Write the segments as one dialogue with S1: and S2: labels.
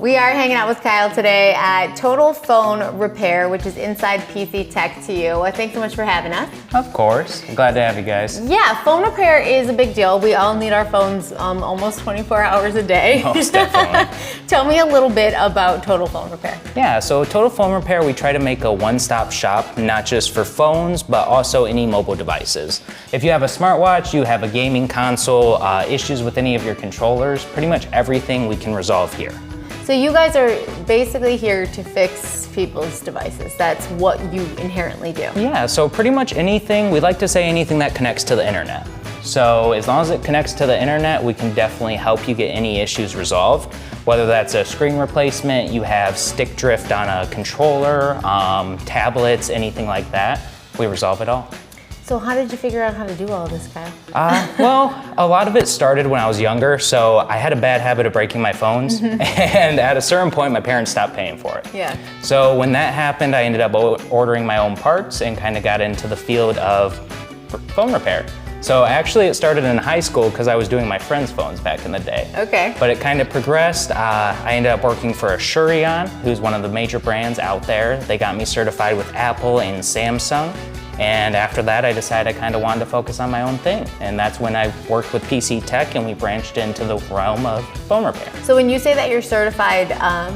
S1: We are hanging out with Kyle today at Total Phone Repair, which is inside PC Tech to you. Thanks so much for having us.
S2: Of course. Glad to have you guys.
S1: Yeah, phone repair is a big deal. We all need our phones almost 24 hours a day.
S2: Most definitely.
S1: Tell me a little bit about Total Phone Repair.
S2: Yeah, so Total Phone Repair, we try to make a one-stop shop, not just for phones, but also any mobile devices. If you have a smartwatch, you have a gaming console, issues with any of your controllers, pretty much everything we can resolve here.
S1: So you guys are basically here to fix people's devices. That's what you inherently do.
S2: Yeah, so pretty much anything, we like to say anything that connects to the internet. So as long as it connects to the internet, we can definitely help you get any issues resolved. Whether that's a screen replacement, you have stick drift on a controller, tablets, anything like that, we resolve it all.
S1: So how did you figure out how to do all this, Kyle?
S2: Well, a lot of it started when I was younger, so I had a bad habit of breaking my phones, and at a certain point, my parents stopped paying for it.
S1: Yeah.
S2: So when that happened, I ended up ordering my own parts and kind of got into the field of phone repair. So actually it started in high school because I was doing my friends' phones back in the day.
S1: Okay.
S2: But it kind of progressed. I ended up working for Asurion, who's one of the major brands out there. They got me certified with Apple and Samsung. And after that, I decided I kind of wanted to focus on my own thing. And that's when I worked with PC Tech and we branched into the realm of phone repair.
S1: So when you say that you're certified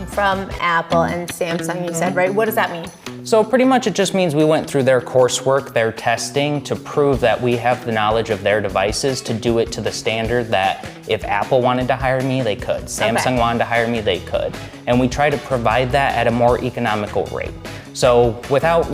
S1: from Apple and Samsung, you said, right? What does that mean?
S2: So pretty much it just means we went through their coursework, their testing to prove that we have the knowledge of their devices to do it to the standard that if Apple wanted to hire me, they could. Samsung wanted to hire me, they could. And we try to provide that at a more economical rate. So without,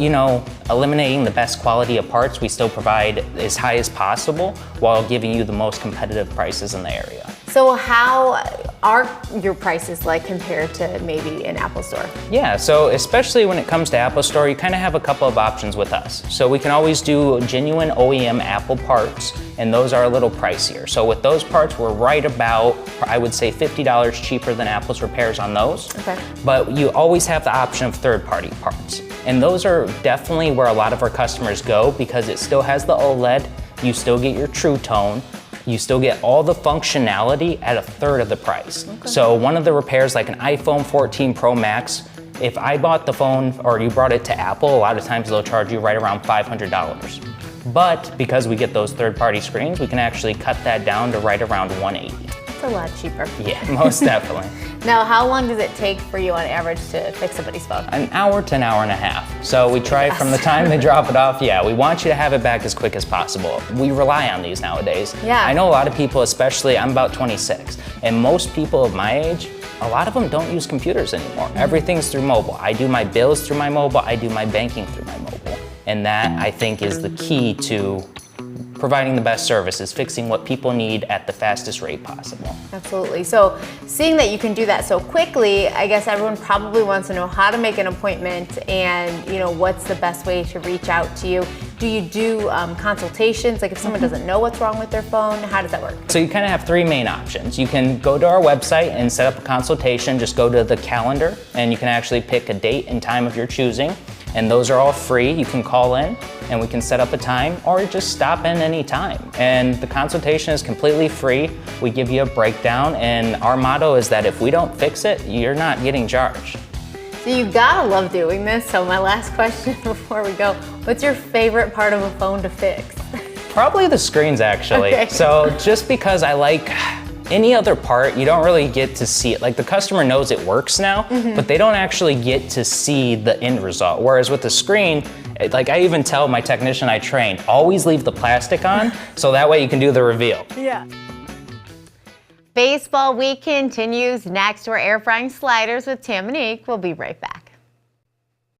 S2: eliminating the best quality of parts, we still provide as high as possible while giving you the most competitive prices in the area.
S1: So how are your prices like compared to maybe an Apple store?
S2: Yeah, so especially when it comes to Apple Store, you kind of have a couple of options with us. So we can always do genuine OEM Apple parts, and those are a little pricier. So with those parts, we're right about, I would say, $50 cheaper than Apple's repairs on those.
S1: Okay.
S2: But you always have the option of third-party parts. And those are definitely where a lot of our customers go because it still has the OLED, you still get your True Tone, you still get all the functionality at a third of the price. Okay. So one of the repairs, like an iPhone 14 Pro Max, if I bought the phone or you brought it to Apple, a lot of times they'll charge you right around $500. But because we get those third-party screens, we can actually cut that down to right around $180.
S1: It's a lot cheaper.
S2: Yeah, most definitely.
S1: Now, how long does it take for you on average to fix somebody's phone?
S2: An hour to an hour and a half. So we try from the time they drop it off, we want you to have it back as quick as possible. We rely on these nowadays.
S1: Yeah.
S2: I know a lot of people, especially, I'm about 26, and most people of my age, a lot of them don't use computers anymore. Everything's through mobile. I do my bills through my mobile, I do my banking through my mobile. And that, I think, is the key to providing the best service, is fixing what people need at the fastest rate possible.
S1: Absolutely. So seeing that you can do that so quickly, I guess everyone probably wants to know how to make an appointment and what's the best way to reach out to you. Do you do consultations? Like if someone doesn't know what's wrong with their phone, how does that work?
S2: So you kind of have three main options. You can go to our website and set up a consultation. Just go to the calendar and you can actually pick a date and time of your choosing. And those are all free. You can call in and we can set up a time or just stop in any time. And the consultation is completely free. We give you a breakdown and our motto is that if we don't fix it, you're not getting charged.
S1: So you gotta love doing this. So my last question before we go, what's your favorite part of a phone to fix?
S2: Probably the screens actually.
S1: Okay.
S2: So just because I like any other part, you don't really get to see it. Like the customer knows it works now, but they don't actually get to see the end result. Whereas with the screen, like I even tell my technician I train, always leave the plastic on, so that way you can do the reveal.
S1: Yeah. Baseball week continues next. We're air frying sliders with Tam and Ike. We'll be right back.